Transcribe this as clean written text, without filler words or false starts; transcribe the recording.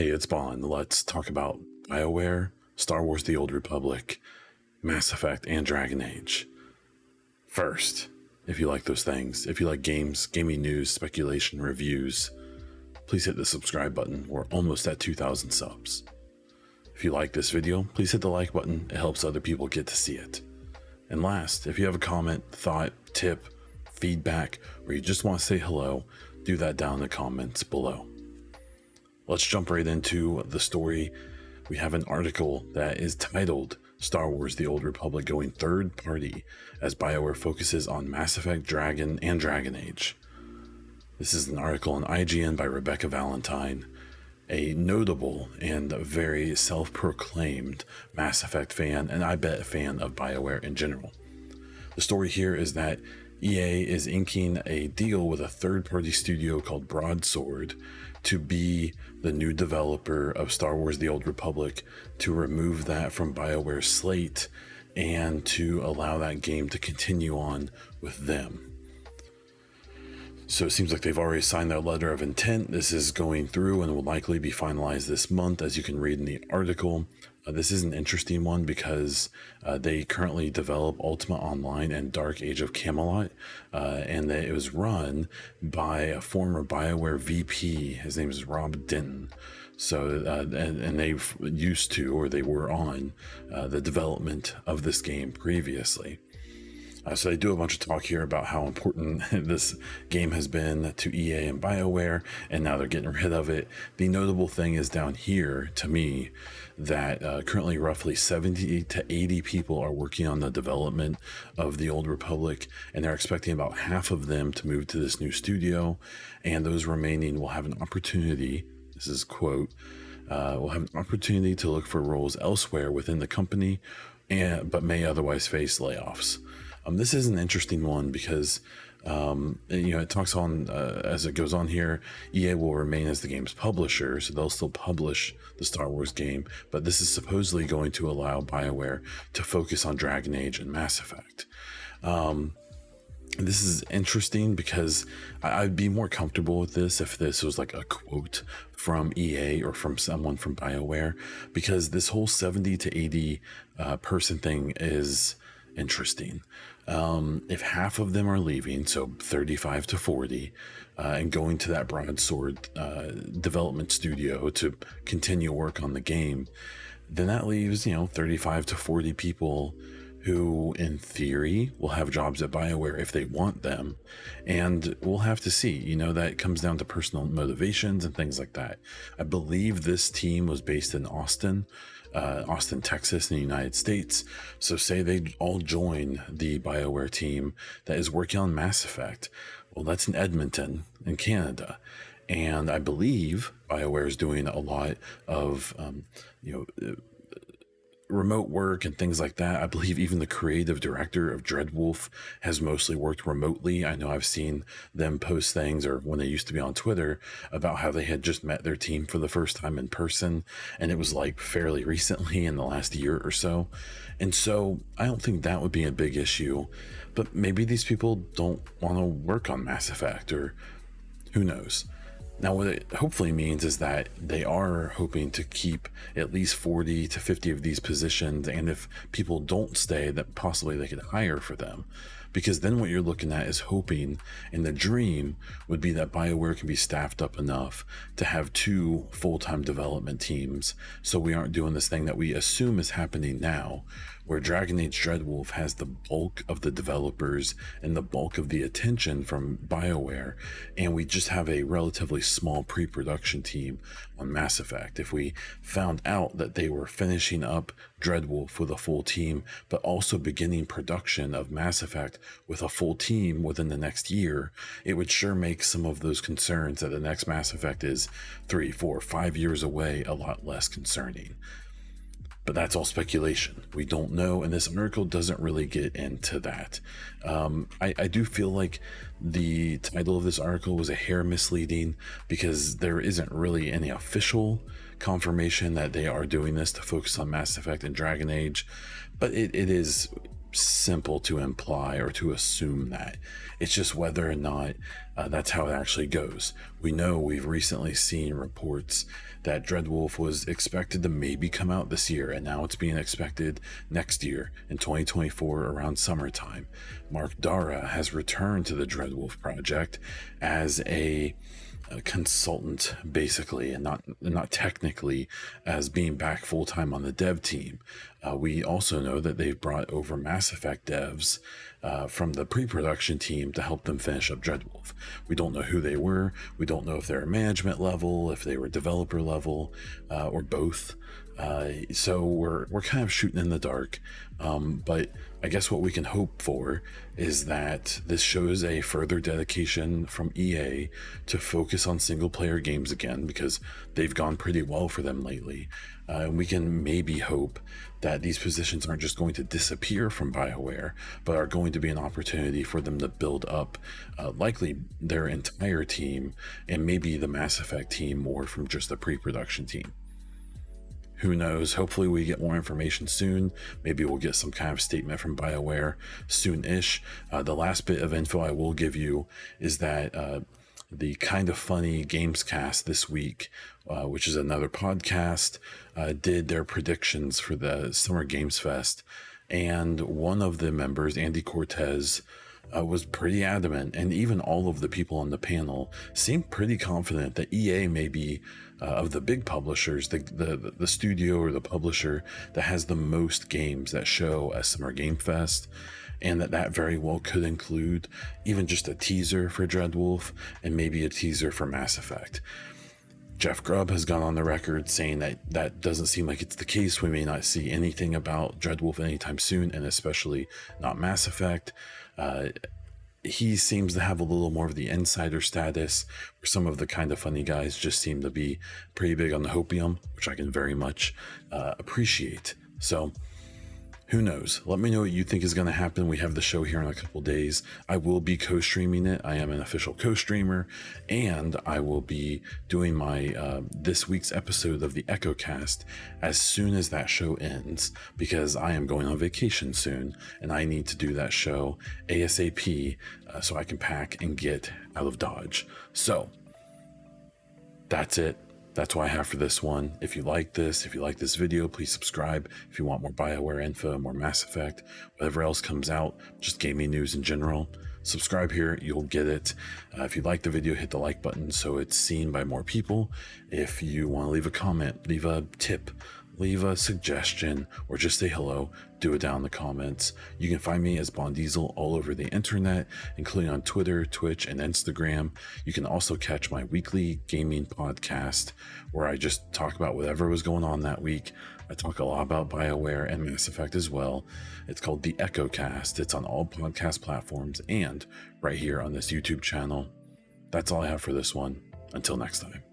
Hey, it's Bond. Let's talk about BioWare, Star Wars The Old Republic, Mass Effect, and Dragon Age. First, if you like those things, if you like games, gaming news, speculation, reviews, please hit the subscribe button. We're almost at 2,000 subs. If you like this video, please hit the like button. It helps other people get to see it. And last, if you have a comment, thought, tip, feedback, or you just want to say hello, do that down in the comments below. Let's jump right into the story. We have an article that is titled Star Wars The Old Republic going third party as BioWare focuses on Mass Effect, Dragon, and Dragon Age. This is an article on IGN by Rebecca Valentine, a notable and very self-proclaimed Mass Effect fan, and I bet a fan of BioWare in general. The story here is that EA is inking a deal with a third-party studio called Broadsword to be the new developer of Star Wars The Old Republic, to remove that from BioWare's slate and to allow that game to continue on with them. So it seems like they've already signed their letter of intent. This is going through and will likely be finalized this month, as you can read in the article. This is an interesting one because they currently develop Ultima Online and Dark Age of Camelot, and it was run by a former BioWare VP. His name is Rob Denton. So, and they've used to, or they were on the development of this game previously. So they do a bunch of talk here about how important this game has been to EA and BioWare, and now they're getting rid of it. The notable thing is down here, to me, that currently roughly 70 to 80 people are working on the development of The Old Republic, and they're expecting about half of them to move to this new studio, and those remaining will have an opportunity, this is quote, will have an opportunity to look for roles elsewhere within the company, but may otherwise face layoffs. This is an interesting one because, it talks on, as it goes on here, EA will remain as the game's publisher, so they'll still publish the Star Wars game, but this is supposedly going to allow BioWare to focus on Dragon Age and Mass Effect. This is interesting because I'd be more comfortable with this if this was like a quote from EA or from someone from BioWare, because this whole 70 to 80 person thing is interesting. If half of them are leaving, so 35 to 40, and going to that Broadsword development studio to continue work on the game, then that leaves 35 to 40 people who in theory will have jobs at BioWare if they want them, and we'll have to see. That comes down to personal motivations and things like that. I believe this team was based in Austin, Texas in the United States. So say they all join the BioWare team that is working on Mass Effect. Well, that's in Edmonton in Canada. And I believe BioWare is doing a lot of, remote work and things like that. I believe even the creative director of Dreadwolf has mostly worked remotely. I know I've seen them post things, or when they used to be on Twitter, about how they had just met their team for the first time in person, and it was like fairly recently in the last year or so. And so I don't think that would be a big issue, but maybe these people don't want to work on Mass Effect, or who knows. Now, what it hopefully means is that they are hoping to keep at least 40 to 50 of these positions, and if people don't stay, that possibly they could hire for them. Because then what you're looking at is hoping, and the dream would be that BioWare can be staffed up enough to have 2 full-time development teams, so we aren't doing this thing that we assume is happening now, where Dragon Age Dreadwolf has the bulk of the developers and the bulk of the attention from BioWare, and we just have a relatively small pre-production team on Mass Effect. If we found out that they were finishing up Dreadwolf with a full team, but also beginning production of Mass Effect with a full team within the next year, it would sure make some of those concerns that the next Mass Effect is 3, 4, 5 years away a lot less concerning. But that's all speculation. We don't know, and this article doesn't really get into that. I do feel like the title of this article was a hair misleading, because there isn't really any official confirmation that they are doing this to focus on Mass Effect and Dragon Age, but it is simple to imply or to assume that. It's just whether or not that's how it actually goes. We know we've recently seen reports that Dreadwolf was expected to maybe come out this year, and now it's being expected next year in 2024 around summertime. Mark Dara has returned to the Dreadwolf project as a consultant, basically, and not technically as being back full-time on the dev team. We also know that they've brought over Mass Effect devs from the pre-production team to help them finish up Dreadwolf. We don't know who they were. We don't know if they're management level, if they were developer level, or both. So we're kind of shooting in the dark. But I guess what we can hope for is that this shows a further dedication from EA to focus on single player games again, because they've gone pretty well for them lately. And we can maybe hope that these positions aren't just going to disappear from BioWare, but are going to be an opportunity for them to build up likely their entire team, and maybe the Mass Effect team more from just the pre-production team. Who knows? Hopefully we get more information soon. Maybe we'll get some kind of statement from BioWare soon-ish. The last bit of info I will give you is that the Kind of Funny Gamescast this week, which is another podcast, did their predictions for the Summer Games Fest. And one of the members, Andy Cortez, was pretty adamant, and even all of the people on the panel seemed pretty confident that EA may be of the big publishers, the studio or the publisher that has the most games that show at Summer Game Fest, and that very well could include even just a teaser for Dreadwolf and maybe a teaser for Mass Effect. Jeff Grubb has gone on the record saying that doesn't seem like it's the case. We may not see anything about Dreadwolf anytime soon, and especially not Mass Effect. He seems to have a little more of the insider status, where some of the Kind of Funny guys just seem to be pretty big on the hopium, which I can very much appreciate. So who knows? Let me know what you think is going to happen. We have the show here in a couple days. I will be co-streaming it. I am an official co-streamer, and I will be doing my this week's episode of the EchoCast as soon as that show ends, because I am going on vacation soon, and I need to do that show ASAP so I can pack and get out of Dodge. So that's it. That's what I have for this one. If you like this video, please subscribe. If you want more BioWare info, more Mass Effect, whatever else comes out, just gaming news in general, subscribe here, you'll get it. If you like the video, hit the like button so it's seen by more people. If you want to leave a comment, leave a tip, leave a suggestion, or just say hello, do it down in the comments. You can find me as Bond Diesel all over the internet, including on Twitter, Twitch, and Instagram. You can also catch my weekly gaming podcast where I just talk about whatever was going on that week. I talk a lot about BioWare and Mass Effect as well. It's called the EchoCast. It's on all podcast platforms and right here on this YouTube channel. That's all I have for this one. Until next time.